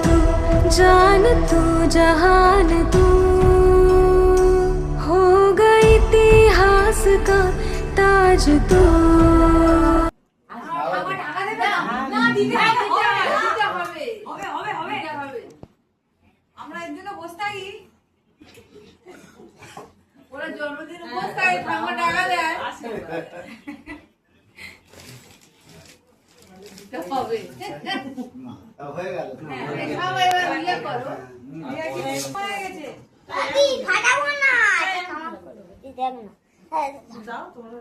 तू जान तू जहान तू हो गई इतिहास का ताज तू। আমরা এর জন্য বসে থাকি, ওরা জন্মদিনে বসে থাকে, ঠাকুমা টাকা দেয় হবে। হয়ে গেল। সবাই এবার বিয়ে করো, বিয়ে কি হয়ে গেছে? ফাটাবো না, এটা খাওয়া দেখ না। যাও তোমরা।